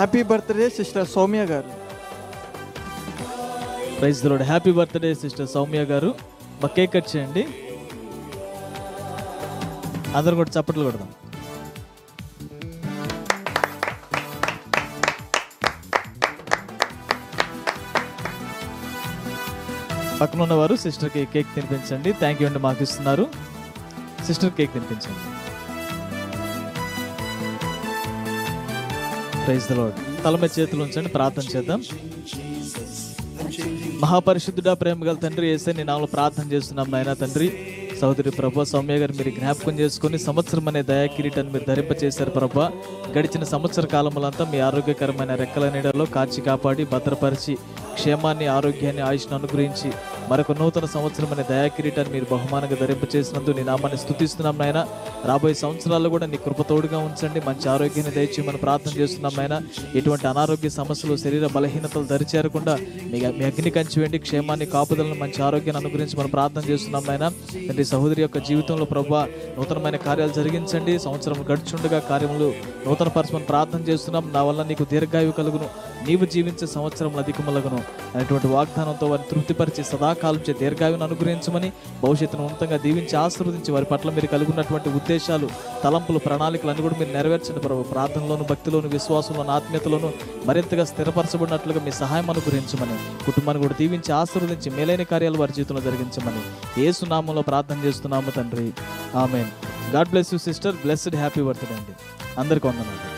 Happy birthday sister Soumya గారు. Praise the lord. Happy birthday sister Soumya గారు. మా కేక్ కట్ చేయండి. అందరూ కూడా చప్పట్లు కొడదాం. పక్కన ఉన్నవారు సిస్టర్కి కేక్ తినిపించండి. థ్యాంక్ యూ అండి, మాకు ఇస్తున్నారు. సిస్టర్ కేక్ తినిపించండి. Praise the lord. తల మీద చేతులు ఉంచండి, ప్రార్థన చేద్దాం. మహాపరిశుద్ధుడా, ప్రేమ గల తండ్రి, యేసయ్య నీ నామములో ప్రార్థన చేస్తున్నాం నాయనా తండ్రి. సోదరి ప్రభా సౌమ్య గారు మీరు జ్ఞాపకం చేసుకుని సంవత్సరం అనే దయా కిరీటాన్ని మీరు ధరింపచేశారు ప్రభా. గడిచిన సంవత్సర కాలములంతా మీ ఆరోగ్యకరమైన రెక్కల నీడలో కాచి కాపాడి భద్రపరిచి క్షేమాన్ని, ఆరోగ్యాన్ని, ఆయుష్ను అనుగ్రహించి మరొక నూతన సంవత్సరం అనే దయా కిరీటాన్ని మీరు బహుమానంగా ధరింపచేసినందుకు నీ నామాన్ని స్తుతిస్తున్నాం నాయన. రాబోయే సంవత్సరాల్లో కూడా నీ కృప తోడుగా ఉంచండి, మంచి ఆరోగ్యాన్ని దయచేయమని ప్రార్థన చేస్తున్నాం నాయన. ఎటువంటి అనారోగ్య సమస్యలు, శరీర బలహీనతలు దరిచేరకుండా మీ అగ్ని కంచి వేయండి. క్షేమాన్ని, కాపుదలను, మంచి ఆరోగ్యాన్ని అనుగ్రహించి మనం ప్రార్థన చేస్తున్నాం నాయన. తండ్రి సహోదరి యొక్క జీవితంలో ప్రభువా నూతనమైన కార్యాలు జరిగించండి. సంవత్సరం గడుచుండగా కార్యములు నూతన పరచమని ప్రార్థన చేస్తున్నాం. నా వల్ల నీకు దీర్ఘాయువు కలుగును, నీవు జీవించే సంవత్సరం అధికములగును అనేటువంటి వాగ్దానంతో వారిని తృప్తిపరిచి సదాకాలం చే దీర్ఘాయువును అనుగ్రహించమని, భవిష్యత్తును ఉన్నతంగా దీవించి ఆశీర్వదించి వారి పట్ల మీరు కలిగి ఉన్నటువంటి ఉద్దేశాలు, తలంపులు, ప్రణాళికలు కూడా మీరు నెరవేర్చండి ప్రభు. ప్రార్థనలోను, భక్తిలోను, విశ్వాసంలోను, ఆత్మీయతలోను మరింతగా స్థిరపరచబడినట్లుగా మీ సహాయం అనుగ్రహించమని, కుటుంబాన్ని కూడా దీవించి ఆశీర్వదించి మేలైన కార్యాలు వారి జీవితంలో జరిగించమని యేసు నామములో ప్రార్థన చేస్తున్నాము తండ్రి. Amen. God bless you sister. Blessed happy birthday అండి. అందరికీ వందనాలు.